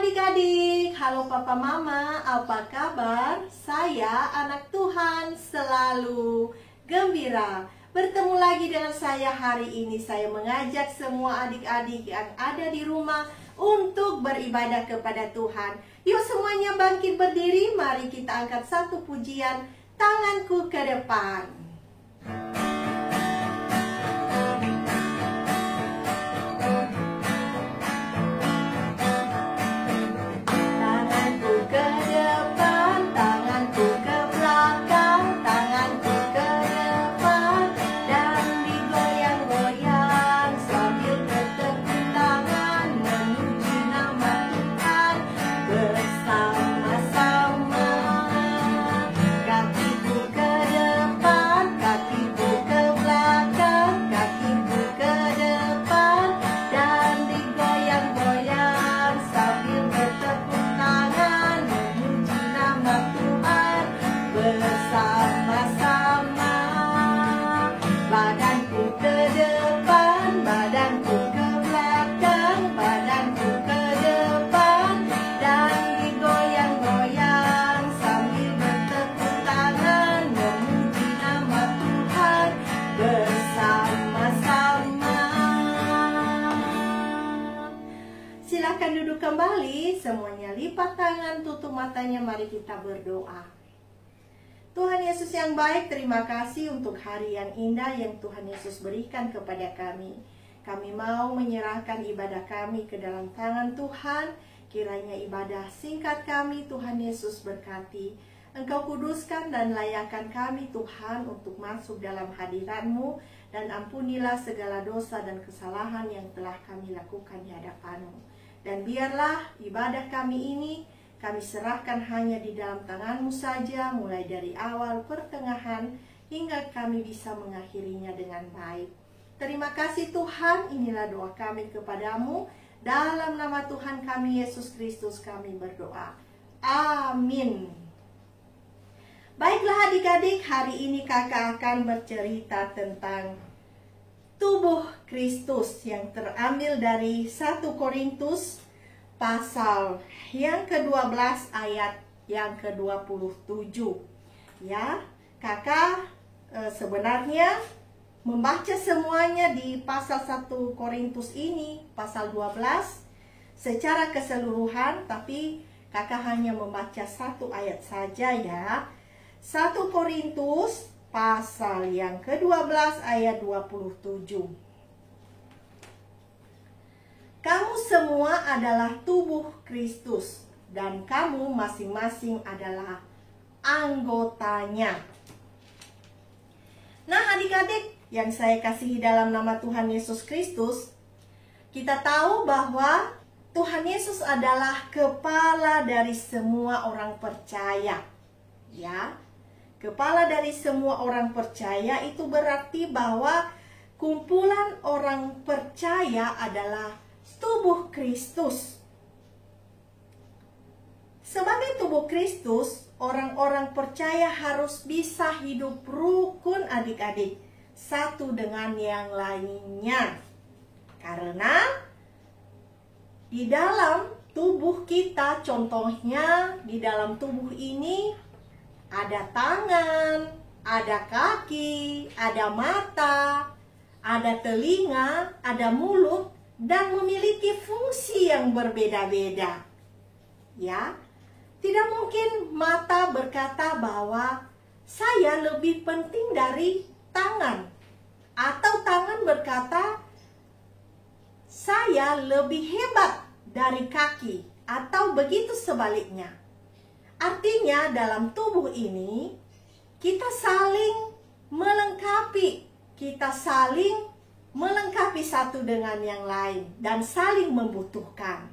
adik-adik, halo papa mama, apa kabar? Saya anak Tuhan selalu gembira. Bertemu lagi dengan saya hari ini. Saya mengajak semua adik-adik yang ada di rumah untuk beribadah kepada Tuhan. Yuk semuanya bangkit berdiri, mari kita angkat satu pujian, tanganku ke depan. Silakan duduk kembali, semuanya lipat tangan, tutup matanya, mari kita berdoa. Tuhan Yesus yang baik, terima kasih untuk hari yang indah yang Tuhan Yesus berikan kepada kami. Kami mau menyerahkan ibadah kami ke dalam tangan Tuhan. Kiranya ibadah singkat kami Tuhan Yesus berkati. Engkau kuduskan dan layakkan kami Tuhan untuk masuk dalam hadirat-Mu. Dan ampunilah segala dosa dan kesalahan yang telah kami lakukan di hadapan-Mu. Dan biarlah ibadah kami ini kami serahkan hanya di dalam tangan-Mu saja, mulai dari awal, pertengahan, hingga kami bisa mengakhirinya dengan baik. Terima kasih Tuhan, inilah doa kami kepadamu. Dalam nama Tuhan kami Yesus Kristus kami berdoa. Amin. Baiklah adik-adik, hari ini kakak akan bercerita tentang tubuh Kristus yang terambil dari 1 Korintus pasal yang ke-12 ayat yang ke-27. Ya, kakak sebenarnya membaca semuanya di pasal 1 Korintus ini, pasal 12 secara keseluruhan, tapi kakak hanya membaca satu ayat saja ya. 1 Korintus pasal yang ke-12 ayat 27. Kamu semua adalah tubuh Kristus dan kamu masing-masing adalah anggotanya. Nah adik-adik yang saya kasihi dalam nama Tuhan Yesus Kristus, kita tahu bahwa Tuhan Yesus adalah kepala dari semua orang percaya. Ya, kepala dari semua orang percaya itu berarti bahwa kumpulan orang percaya adalah tubuh Kristus. Sebagai tubuh Kristus, orang-orang percaya harus bisa hidup rukun adik-adik, satu dengan yang lainnya. Karena di dalam tubuh kita, contohnya di dalam tubuh ini ada tangan, ada kaki, ada mata, ada telinga, ada mulut, dan memiliki fungsi yang berbeda-beda. Ya, tidak mungkin mata berkata bahwa saya lebih penting dari tangan, atau tangan berkata saya lebih hebat dari kaki, atau begitu sebaliknya. Artinya dalam tubuh ini kita saling melengkapi, satu dengan yang lain dan saling membutuhkan.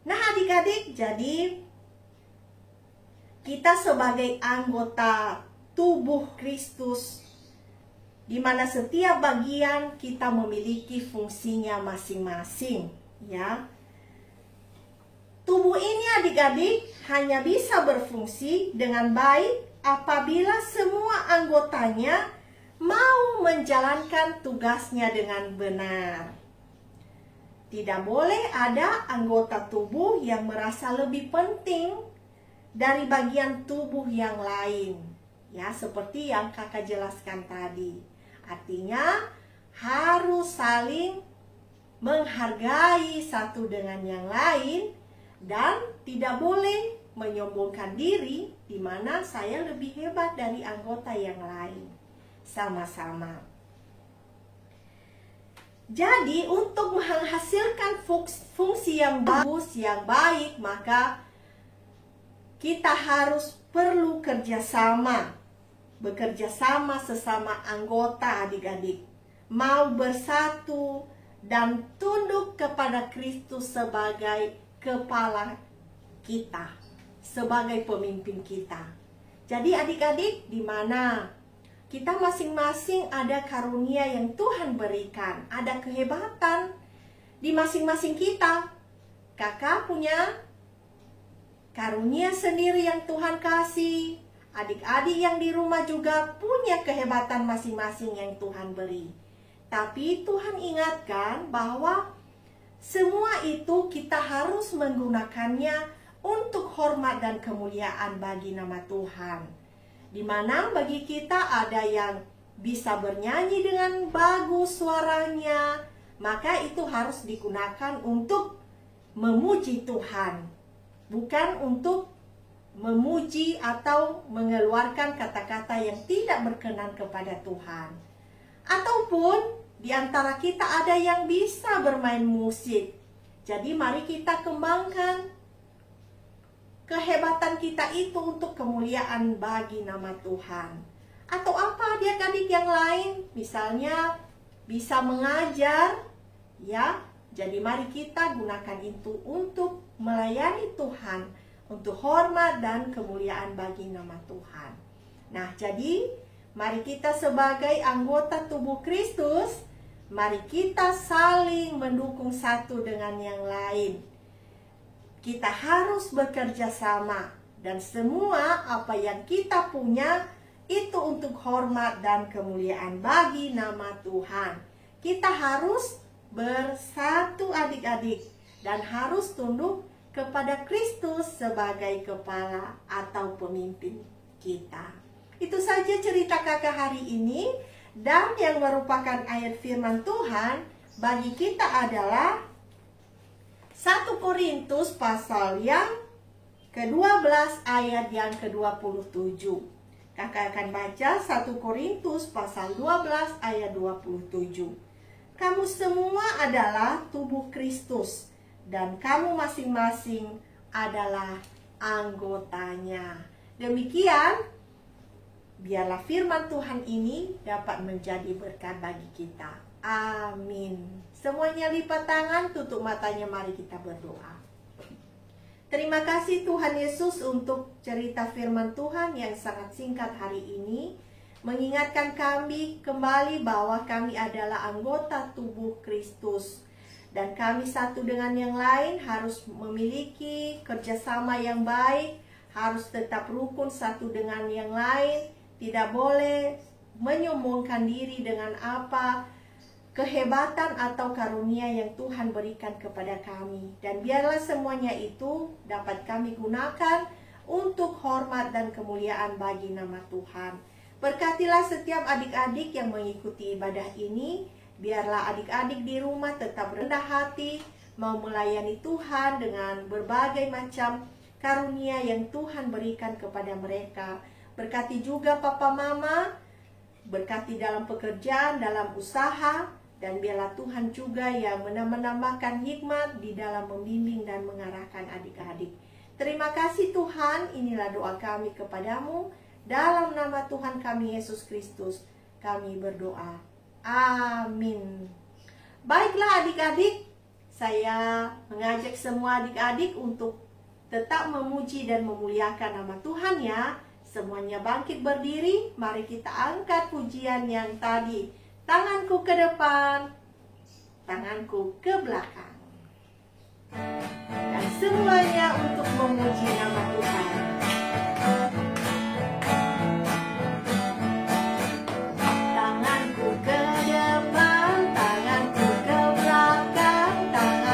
Nah adik-adik, jadi kita sebagai anggota tubuh Kristus, di mana setiap bagian kita memiliki fungsinya masing-masing, ya. Tubuh ini adik-adik hanya bisa berfungsi dengan baik apabila semua anggotanya mau menjalankan tugasnya dengan benar. Tidak boleh ada anggota tubuh yang merasa lebih penting dari bagian tubuh yang lain. Ya, seperti yang kakak jelaskan tadi. Artinya harus saling menghargai satu dengan yang lain dan tidak boleh menyombongkan diri di mana saya lebih hebat dari anggota yang lain. Sama-sama. Jadi untuk menghasilkan fungsi yang bagus, yang baik, maka kita harus perlu kerjasama. Bekerja sama sesama anggota adik-adik. Mau bersatu dan tunduk kepada Kristus sebagai kepala kita, sebagai pemimpin kita. Jadi adik-adik, di mana kita masing-masing ada karunia yang Tuhan berikan, ada kehebatan di masing-masing kita. Kakak punya karunia sendiri yang Tuhan kasih. Adik-adik yang di rumah juga punya kehebatan masing-masing yang Tuhan beri. Tapi Tuhan ingatkan bahwa semua itu kita harus menggunakannya untuk hormat dan kemuliaan bagi nama Tuhan. Di mana bagi kita ada yang bisa bernyanyi dengan bagus suaranya, maka itu harus digunakan untuk memuji Tuhan, bukan untuk memuji atau mengeluarkan kata-kata yang tidak berkenan kepada Tuhan. Ataupun di antara kita ada yang bisa bermain musik. Jadi mari kita kembangkan kehebatan kita itu untuk kemuliaan bagi nama Tuhan. Atau apa adik-adik yang lain, misalnya bisa mengajar, ya. Jadi mari kita gunakan itu untuk melayani Tuhan, untuk hormat dan kemuliaan bagi nama Tuhan. Nah, jadi mari kita sebagai anggota tubuh Kristus, mari kita saling mendukung satu dengan yang lain. Kita harus bekerja sama dan semua apa yang kita punya itu untuk hormat dan kemuliaan bagi nama Tuhan. Kita harus bersatu adik-adik dan harus tunduk kepada Kristus sebagai kepala atau pemimpin kita. Itu saja cerita kakak hari ini, dan yang merupakan ayat firman Tuhan bagi kita adalah 1 Korintus pasal yang ke-12 ayat yang ke-27. Kakak akan baca 1 Korintus pasal 12 ayat 27. Kamu semua adalah tubuh Kristus dan kamu masing-masing adalah anggotanya. Demikian, biarlah firman Tuhan ini dapat menjadi berkat bagi kita. Amin. Semuanya lipat tangan, tutup matanya, mari kita berdoa. Terima kasih Tuhan Yesus untuk cerita firman Tuhan yang sangat singkat hari ini. Mengingatkan kami kembali bahwa kami adalah anggota tubuh Kristus. Dan kami satu dengan yang lain harus memiliki kerjasama yang baik. Harus tetap rukun satu dengan yang lain. Tidak boleh menyombongkan diri dengan apa kehebatan atau karunia yang Tuhan berikan kepada kami. Dan biarlah semuanya itu dapat kami gunakan untuk hormat dan kemuliaan bagi nama Tuhan. Berkatilah setiap adik-adik yang mengikuti ibadah ini. Biarlah adik-adik di rumah tetap rendah hati, mau melayani Tuhan dengan berbagai macam karunia yang Tuhan berikan kepada mereka. Berkati juga papa mama, berkati dalam pekerjaan, dalam usaha, dan biarlah Tuhan juga yang menambahkan hikmat di dalam membimbing dan mengarahkan adik-adik. Terima kasih Tuhan, inilah doa kami kepadamu. Dalam nama Tuhan kami Yesus Kristus, kami berdoa. Amin. Baiklah adik-adik, saya mengajak semua adik-adik untuk tetap memuji dan memuliakan nama Tuhan ya. Semuanya bangkit berdiri, mari kita angkat pujian yang tadi. Tanganku ke depan, tanganku ke belakang. Dan semuanya untuk memuji nama Tuhan. Tanganku ke depan, tanganku ke belakang, tanganku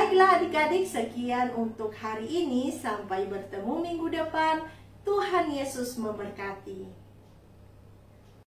Baiklah adik-adik, sekian untuk hari ini. Sampai bertemu minggu depan. Tuhan Yesus memberkati.